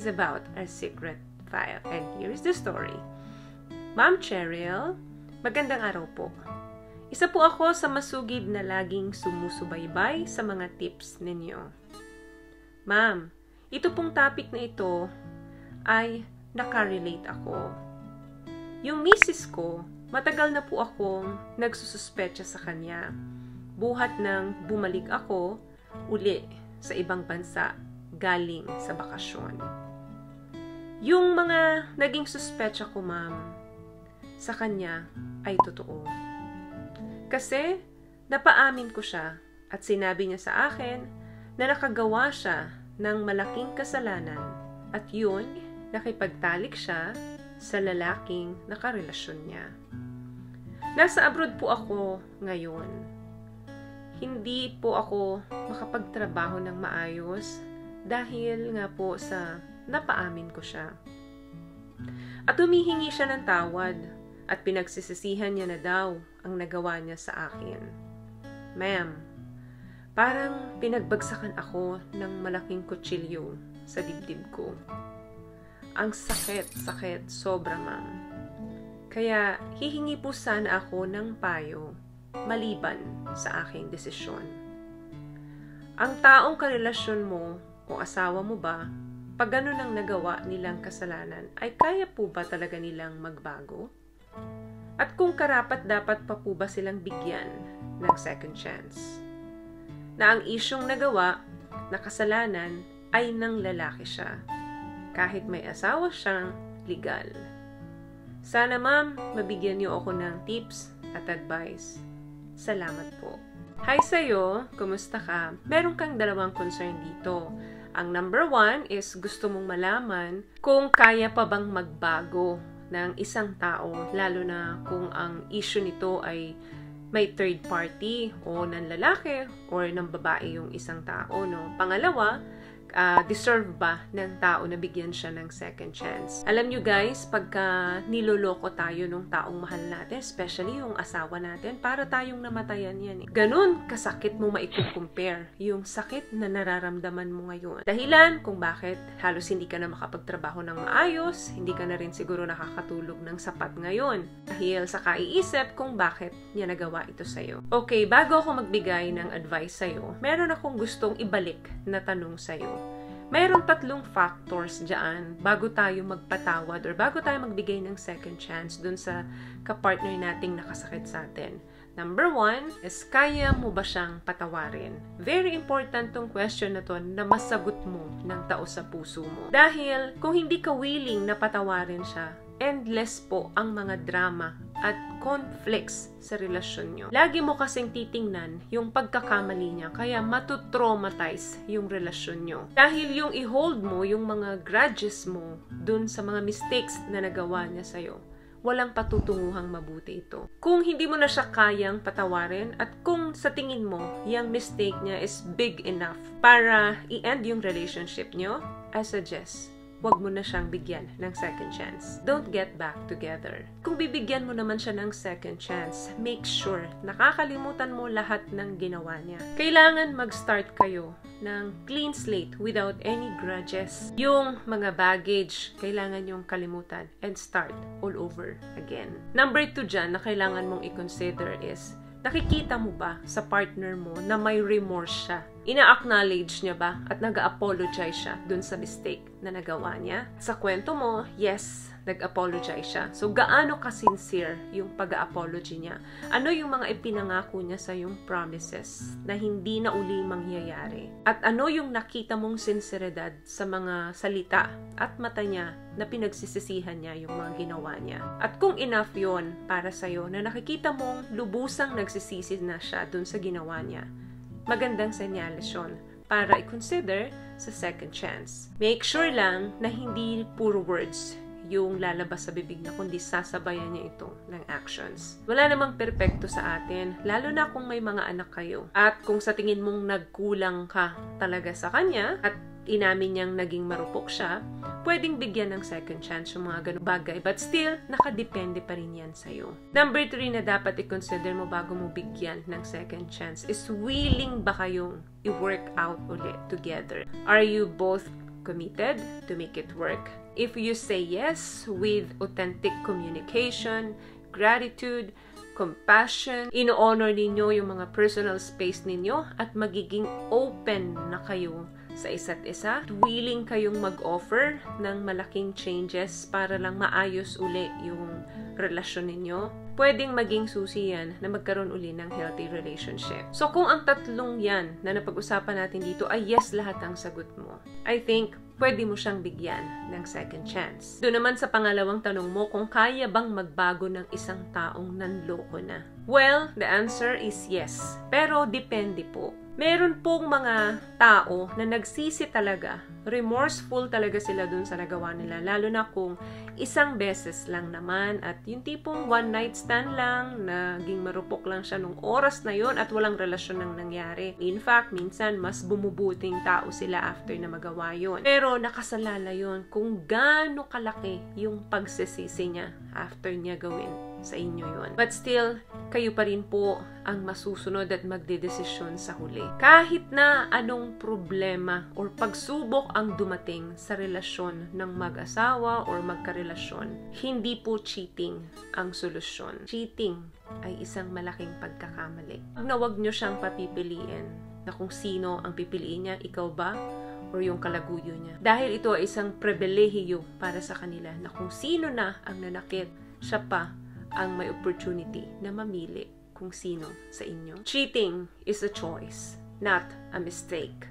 is about our secret file. And here's the story. Ma'am Cheryl, magandang araw po. Isa po ako sa masugid na laging sumusubaybay sa mga tips ninyo. Ma'am, ito pong topic na ito ay nakarelate ako. Yung misis ko, matagal na po akong nagsususpecha sa kanya. Buhat ng bumalik ako uli sa ibang bansa galing sa bakasyon. Yung mga naging suspecha ko, ma'am, sa kanya ay totoo. Kasi napaamin ko siya at sinabi niya sa akin na nakagawa siya ng malaking kasalanan at yun, nakipagtalik siya sa lalaking nakarelasyon niya. Nasa abroad po ako ngayon. Hindi po ako makapagtrabaho ng maayos dahil nga po sa napaamin ko siya. At humihingi siya ng tawad at pinagsisisihan niya na daw ang nagawa niya sa akin. Ma'am, parang pinagbagsakan ako ng malaking kutsilyo sa dibdib ko. Ang sakit, sobra, ma'am. Kaya hihingi po sana ako ng payo maliban sa aking desisyon. Ang taong karelasyon mo o asawa mo ba, pag ganun ang nagawa nilang kasalanan, ay kaya po ba talaga nilang magbago? At kung karapat dapat pa po ba silang bigyan ng second chance? Na ang isyong nagawa na kasalanan ay ng lalaki siya, kahit may asawa siyang legal. Sana ma'am, mabigyan niyo ako ng tips at advice. Salamat po. Hi sa'yo, kumusta ka? Meron kang dalawang concern dito. Ang number 1 is gusto mong malaman kung kaya pa bang magbago ng isang tao, lalo na kung ang issue nito ay may third party o ng lalaki or ng babae yung isang tao, no? Pangalawa, deserve ba ng tao na bigyan siya ng second chance? Alam nyo guys, pagka niloloko tayo ng taong mahal natin, especially yung asawa natin, para tayong namatayan yan. Ganun kasakit mo maikukumpare yung sakit na nararamdaman mo ngayon. Dahilan kung bakit halos hindi ka na makapagtrabaho ng maayos, hindi ka na rin siguro nakakatulog ng sapat ngayon. Dahil sa kaiisip kung bakit niya nagawa ito sa'yo. Okay, bago ako magbigay ng advice sa'yo, meron akong gustong ibalik na tanong sa'yo. Mayroong 3 factors dyan bago tayo magpatawad or bago tayo magbigay ng second chance dun sa kapartner nating nakasakit sa atin. Number 1 is, kaya mo ba siyang patawarin? Very important tong question na to na masagot mo ng taos sa puso mo. Dahil kung hindi ka willing na patawarin siya, endless po ang mga drama at conflicts sa relasyon nyo. Lagi mo kasing titingnan yung pagkakamali niya, kaya matutraumatize yung relasyon nyo. Dahil yung i-hold mo, yung mga grudges mo dun sa mga mistakes na nagawa niya sa'yo, walang patutunguhang mabuti ito. Kung hindi mo na siya kayang patawarin at kung sa tingin mo, yung mistake niya is big enough para i-end yung relationship nyo, I suggest, huwag mo na siyang bigyan ng second chance. Don't get back together. Kung bibigyan mo naman siya ng second chance, make sure nakakalimutan mo lahat ng ginawa niya. Kailangan mag-start kayo ng clean slate without any grudges. Yung mga baggage, kailangan yung kalimutan and start all over again. Number 2 dyan na kailangan mong i-consider is, nakikita mo ba sa partner mo na may remorse siya? Ina-acknowledge niya ba at nag-apologize siya dun sa mistake na nagawa niya? Sa kwento mo, yes, nag-apologize siya. So, gaano ka-sincere yung pag-apology niya? Ano yung mga ipinangako niya sa yung promises na hindi na uli mangyayari? At ano yung nakita mong sinseridad sa mga salita at mata niya na pinagsisisihan niya yung mga ginawa niya? At kung enough yon para sa'yo na nakikita mong lubusang nagsisisi na siya dun sa ginawa niya, magandang senyales yun para i-consider sa second chance. Make sure lang na hindi puro words yung lalabas sa bibig niya, kundi sasabayan niya ito ng actions. Wala namang perpekto sa atin, lalo na kung may mga anak kayo. At kung sa tingin mong nagkulang ka talaga sa kanya at inamin niyang naging marupok siya, pwedeng bigyan ng second chance yung mga ganung bagay. But still, nakadepende pa rin yan sa'yo. Number 3 na dapat i-consider mo bago mo bigyan ng second chance is, willing ba kayong i-work out ulit together? Are you both committed to make it work. If you say yes with authentic communication, gratitude, compassion, ino-honor ninyo yung mga personal space ninyo at magiging open na kayo sa isa't isa, willing kayong mag-offer ng malaking changes para lang maayos uli yung relasyon ninyo, pwedeng maging susi yan na magkaroon uli ng healthy relationship. So kung ang tatlong yan na napag-usapan natin dito ay yes lahat ang sagot mo, I think pwede mo siyang bigyan ng second chance. Doon naman sa pangalawang tanong mo kung kaya bang magbago ng isang taong nanloko na. Well, the answer is yes. Pero depende po. Meron pong mga tao na nagsisi talaga, remorseful talaga sila dun sa nagawa nila, lalo na kung isang beses lang naman at yung tipong one night stand lang, naging marupok lang siya nung oras na yon at walang relasyon nang nangyari. In fact, minsan mas bumubuting tao sila after na magawa yon. Pero nakasalala yon kung gaano kalaki yung pagsisisi niya after niya gawin sa inyo yon. But still, kayo pa rin po ang masusunod at magdedesisyon sa huli. Kahit na anong problema or pagsubok ang dumating sa relasyon ng mag-asawa or magkarelasyon, hindi po cheating ang solusyon. Cheating ay isang malaking pagkakamali. Wag nyo siyang papipiliin na kung sino ang pipiliin niya, ikaw ba or yung kalaguyo niya. Dahil ito ay isang pribilehiyo para sa kanila na kung sino na ang nanakit, siya pa ang may opportunity na mamili kung sino sa inyo. Cheating is a choice, not a mistake.